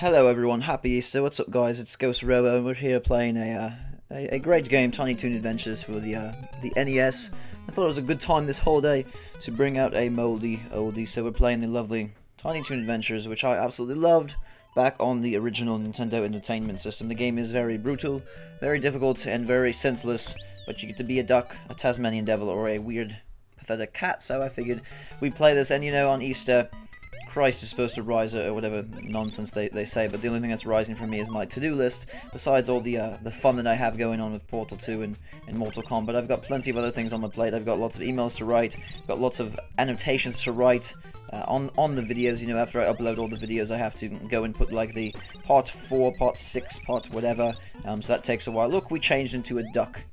Hello everyone, happy Easter. What's up guys, it's GhostRobo and we're here playing a great game, Tiny Toon Adventures for the NES. I thought it was a good time this holiday to bring out a moldy oldie, so we're playing the lovely Tiny Toon Adventures, which I absolutely loved back on the original Nintendo Entertainment System. The game is very brutal, very difficult, and very senseless, but you get to be a duck, a Tasmanian devil, or a weird, pathetic cat, so I figured we'd play this, and you know, on Easter, Christ is supposed to rise, or whatever nonsense they say, but the only thing that's rising for me is my to-do list, besides all the fun that I have going on with Portal 2 and Mortal Kombat. I've got plenty of other things on my plate. I've got lots of emails to write, got lots of annotations to write on the videos. You know, after I upload all the videos, I have to go and put like the part 4, part 6, part whatever, so that takes a while. Look, we changed into a duck.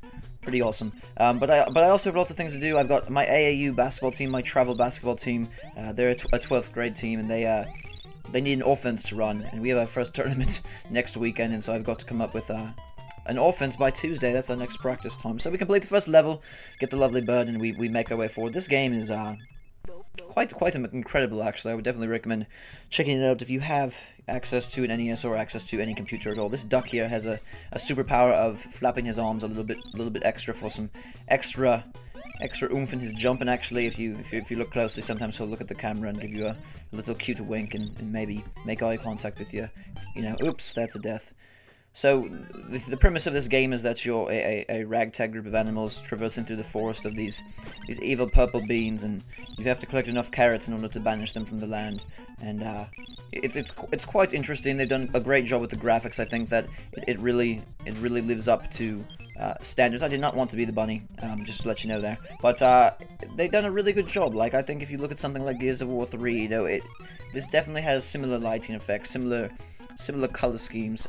Pretty awesome. But I also have lots of things to do. I've got my AAU basketball team, my travel basketball team. They're a 12th grade team, and they need an offense to run. And we have our first tournament next weekend, and so I've got to come up with an offense by Tuesday. That's our next practice time. So we complete the first level, get the lovely bird, and we make our way forward. This game is quite incredible, actually. I would definitely recommend checking it out if you have access to an NES or access to any computer at all. This duck here has a superpower of flapping his arms a little bit extra for some extra oomph in his jump. And actually, if you look closely, sometimes he'll look at the camera and give you a little cute wink and maybe make eye contact with you. You know, oops, that's a death. So, the premise of this game is that you're a ragtag group of animals traversing through the forest of these evil purple beings, and you have to collect enough carrots in order to banish them from the land. And it's quite interesting. They've done a great job with the graphics. I think that it really lives up to standards. I did not want to be the bunny, just to let you know there. But they've done a really good job. Like, I think if you look at something like Gears of War 3, you know, this definitely has similar lighting effects, similar color schemes.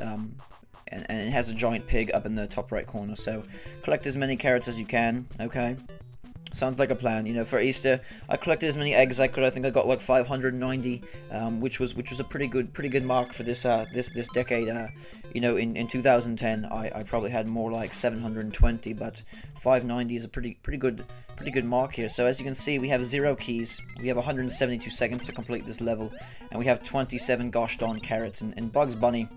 And it has a giant pig up in the top right corner, so collect as many carrots as you can, okay? Sounds like a plan. You know, for Easter, I collected as many eggs as I could. I think I got like 590, which was a pretty good mark for this this decade. You know, in 2010, I probably had more like 720, but 590 is a pretty good mark here. So as you can see, we have 0 keys. We have 172 seconds to complete this level, and we have 27 gosh darn carrots. And Bugs Bunny,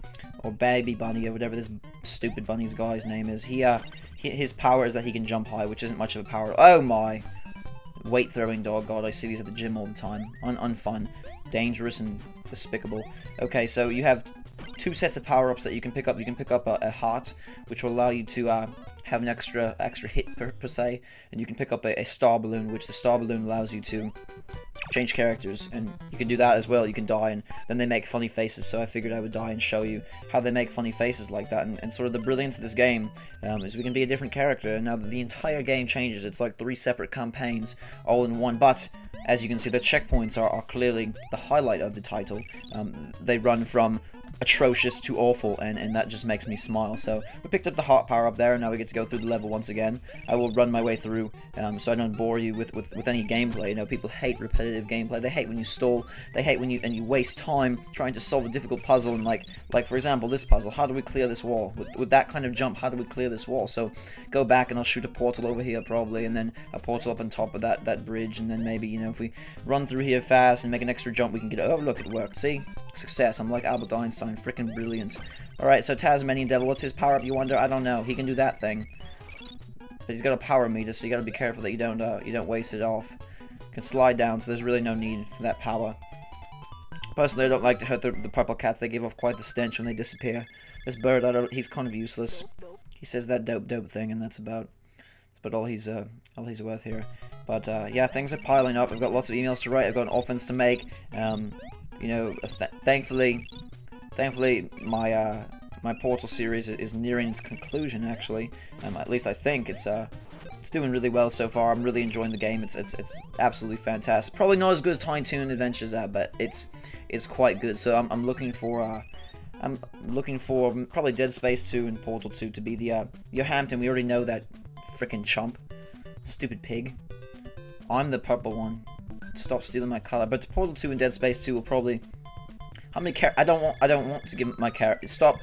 or Baby Bunny, or whatever this stupid bunny's guy's name is, his power is that he can jump high, which isn't much of a power. Oh my! Weight throwing dog. God, I see these at the gym all the time. Unfun, dangerous, and despicable. Okay, so you have 2 sets of power-ups that you can pick up. You can pick up a heart, which will allow you to have an extra hit per se, and you can pick up a star balloon, which the star balloon allows you to change characters, and you can do that as well. You can die, and then they make funny faces, so I figured I would die and show you how they make funny faces like that. And sort of the brilliance of this game is we can be a different character, and now the entire game changes. It's like 3 separate campaigns all in one, but as you can see, the checkpoints are clearly the highlight of the title. They run from atrocious to awful, and that just makes me smile. So we picked up the heart power up there, and now we get to go through the level once again. I will run my way through, so I don't bore you with any gameplay. You know, people hate repetitive gameplay. They hate when you stall. They hate when you waste time trying to solve a difficult puzzle. And like for example, this puzzle. How do we clear this wall with that kind of jump? How do we clear this wall? So go back, and I'll shoot a portal over here probably, and then a portal up on top of that bridge, and then maybe, you know, if we run through here fast and make an extra jump, we can get. Oh, look, it worked. See, success. I'm like Albert Einstein. Freaking brilliant. Alright, so Tasmanian Devil, what's his power up, you wonder? I don't know. He can do that thing. But he's got a power meter, so you gotta be careful that you don't waste it off. You can slide down, so there's really no need for that power. Personally, I don't like to hurt the purple cats. They give off quite the stench when they disappear. This bird, he's kind of useless. He says that dope thing, and that's about all he's worth here. But yeah, things are piling up. I've got lots of emails to write. I've got an offense to make. You know, thankfully, my Portal series is nearing its conclusion. Actually, at least I think it's doing really well so far. I'm really enjoying the game. It's absolutely fantastic. Probably not as good as Tiny Toon Adventures, but it's quite good. So I'm looking for probably Dead Space 2 and Portal 2 to be the your Hampton. We already know that frickin' chump, stupid pig. I'm the purple one. Stop stealing my color. But Portal 2 and Dead Space 2 will probably. How many carrot? I don't want to give my carrot. Stop!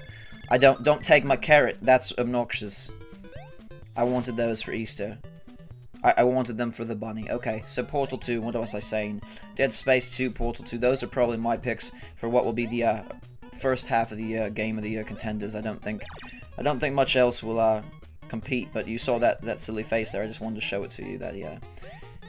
Don't take my carrot. That's obnoxious. I wanted those for Easter. I wanted them for the bunny. Okay, so Portal 2. What was I saying? Dead Space 2, Portal 2. Those are probably my picks for what will be the first half of the game of the year contenders. I don't think much else will compete. But you saw that silly face there. I just wanted to show it to you that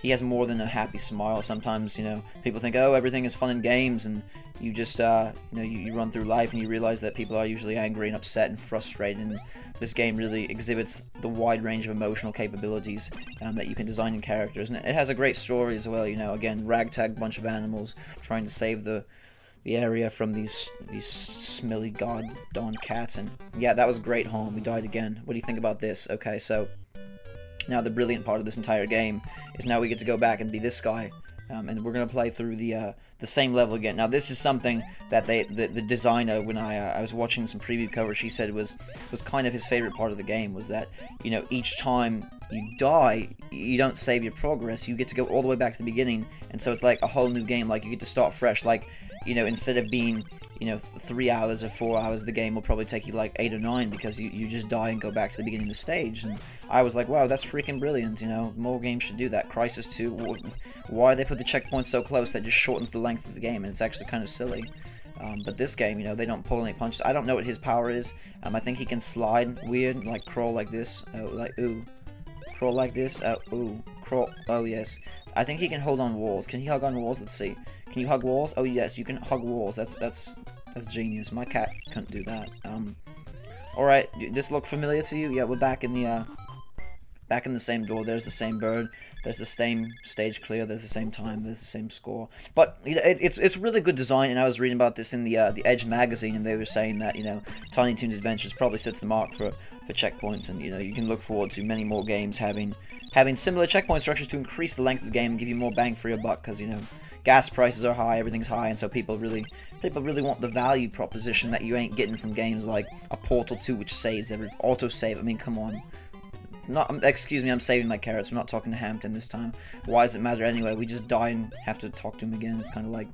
he has more than a happy smile. Sometimes, you know, people think, oh, everything is fun in games, and you just, you know, you run through life and you realize that people are usually angry and upset and frustrated, and this game really exhibits the wide range of emotional capabilities that you can design in characters. And it has a great story as well, you know, again, ragtag bunch of animals trying to save the area from these smelly god-darn cats, and yeah, that was great, home. We died again. What do you think about this? Okay, so now the brilliant part of this entire game is now we get to go back and be this guy, and we're gonna play through the same level again. Now this is something that the designer, when I was watching some preview coverage, he said was kind of his favorite part of the game, was that, you know, each time you die, you don't save your progress. You get to go all the way back to the beginning, and so it's like a whole new game. Like, you get to start fresh. Like, you know, instead of being, you know, 3 hours or 4 hours, the game will probably take you like 8 or 9, because you just die and go back to the beginning of the stage. And I was like, wow, that's freaking brilliant, you know, more games should do that. Crisis 2, why they put the checkpoints so close? That just shortens the length of the game, and it's actually kind of silly. But this game, you know, they don't pull any punches. I don't know what his power is. I think he can slide weird, like crawl like this, like, ooh, crawl like this, ooh, crawl, oh yes. I think he can hold on walls. Can he hug on walls? Let's see. Can you hug walls? Oh yes, you can hug walls. That's genius. My cat couldn't do that. Alright, does this look familiar to you? Yeah, we're back in the same door. There's the same bird. There's the same stage clear. There's the same time. There's the same score. But you know, it's really good design. And I was reading about this in the Edge magazine, and they were saying that, you know, Tiny Toons Adventures probably sets the mark for checkpoints, and you know, you can look forward to many more games having similar checkpoint structures to increase the length of the game and give you more bang for your buck, because, you know, gas prices are high, everything's high, and so people really want the value proposition that you ain't getting from games like a Portal 2, which saves every autosave. I mean, come on. Excuse me, I'm saving my carrots. I'm not talking to Hampton this time. Why does it matter anyway? We just die and have to talk to him again. It's kind of like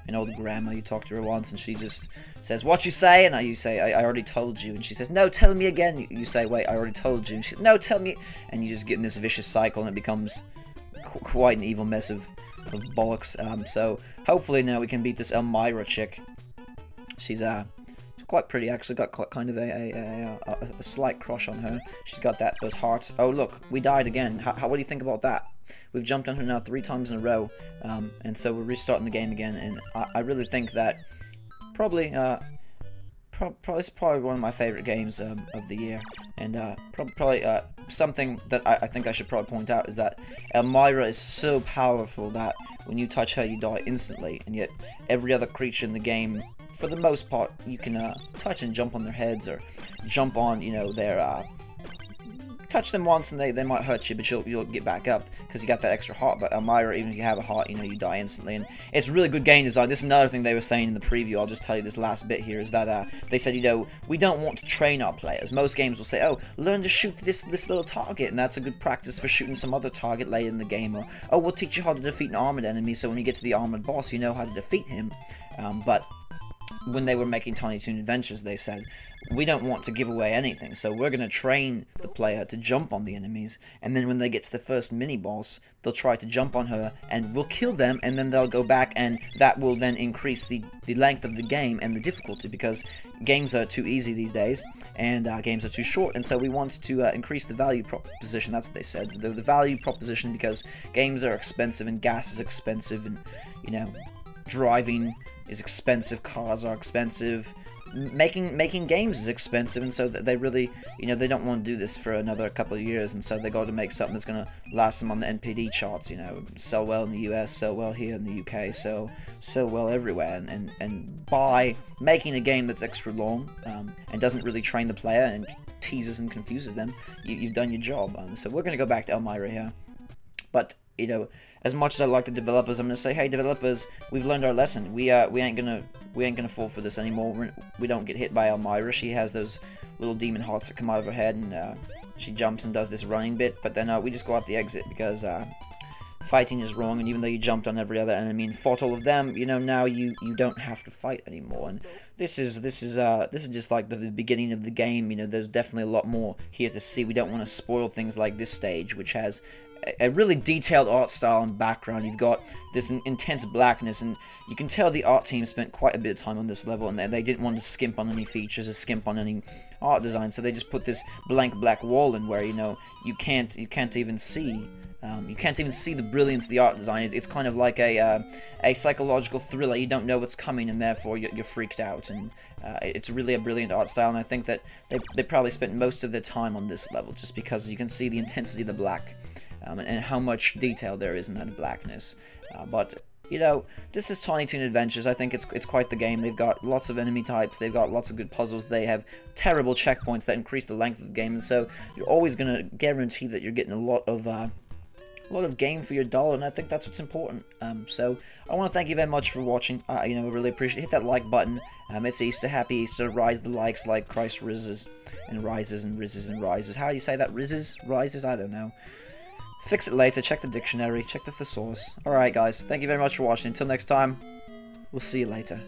an old grandma. You talk to her once and she just says, "What you say?" And you say, I already told you. And she says, "No, tell me again." You say, "Wait, I already told you." And she says, "No, tell me." And you just get in this vicious cycle, and it becomes quite an evil mess of bollocks. So hopefully now we can beat this Elmira chick. She's quite pretty, actually. Got kind of a slight crush on her. She's got those hearts. Oh look, we died again. What do you think about that? We've jumped on her now 3 times in a row, and so we're restarting the game again. And I really think that probably it's probably one of my favorite games of the year. And probably something that I think I should probably point out is that Elmira is so powerful that when you touch her, you die instantly. And yet every other creature in the game, for the most part, you can touch and jump on their heads, or jump on, you know, their touch them once and they might hurt you, but you'll get back up because you got that extra heart. But Elmira, even if you have a heart, you know, you die instantly. And it's really good game design. This is another thing they were saying in the preview. I'll just tell you this last bit here, is that they said, you know, we don't want to train our players. Most games will say, oh, learn to shoot this little target, and that's a good practice for shooting some other target later in the game. Or, oh, we'll teach you how to defeat an armored enemy, so when you get to the armored boss, you know how to defeat him. But when they were making Tiny Toon Adventures, they said, we don't want to give away anything, so we're going to train the player to jump on the enemies, and then when they get to the first mini-boss, they'll try to jump on her, and we'll kill them, and then they'll go back, and that will then increase the length of the game and the difficulty, because games are too easy these days, and games are too short, and so we want to increase the value proposition. That's what they said, the value proposition, because games are expensive, and gas is expensive, and, you know, driving is expensive, cars are expensive, making games is expensive, and so they really, you know, they don't want to do this for another couple of years, and so they got to make something that's going to last them on the NPD charts, you know, sell well in the US, sell well here in the UK, sell well everywhere, and by making a game that's extra long, and doesn't really train the player, and teases and confuses them, you've done your job. So we're going to go back to Elmira here, but, you know, as much as I like the developers, I'm gonna say, hey developers, we've learned our lesson. We ain't gonna fall for this anymore. We don't get hit by Elmira. She has those little demon hearts that come out of her head, and she jumps and does this running bit. But then we just go out the exit because fighting is wrong. And even though you jumped on every other enemy and fought all of them, you know, now you don't have to fight anymore. And this is just like the beginning of the game. You know, there's definitely a lot more here to see. We don't want to spoil things like this stage, which has a really detailed art style and background. You've got this intense blackness, and you can tell the art team spent quite a bit of time on this level, and they didn't want to skimp on any features or skimp on any art design, so they just put this blank black wall in where, you know, you can't even see. You can't even see the brilliance of the art design. It's kind of like a psychological thriller. You don't know what's coming, and therefore you're freaked out. And it's really a brilliant art style, and I think that they probably spent most of their time on this level, just because you can see the intensity of the black, and how much detail there is in that blackness. But you know, this is Tiny Toon Adventures. I think it's quite the game. They've got lots of enemy types. They've got lots of good puzzles. They have terrible checkpoints that increase the length of the game, and so you're always gonna guarantee that you're getting a lot of game for your dollar, and I think that's what's important. So I want to thank you very much for watching. You know, I really appreciate it. Hit that like button. It's Easter. Happy Easter. Rise the likes like Christ rises and rises and rises and rises. How do you say that? Rises? Rises? I don't know. Fix it later. Check the dictionary. Check the thesaurus. Alright, guys. Thank you very much for watching. Until next time, we'll see you later.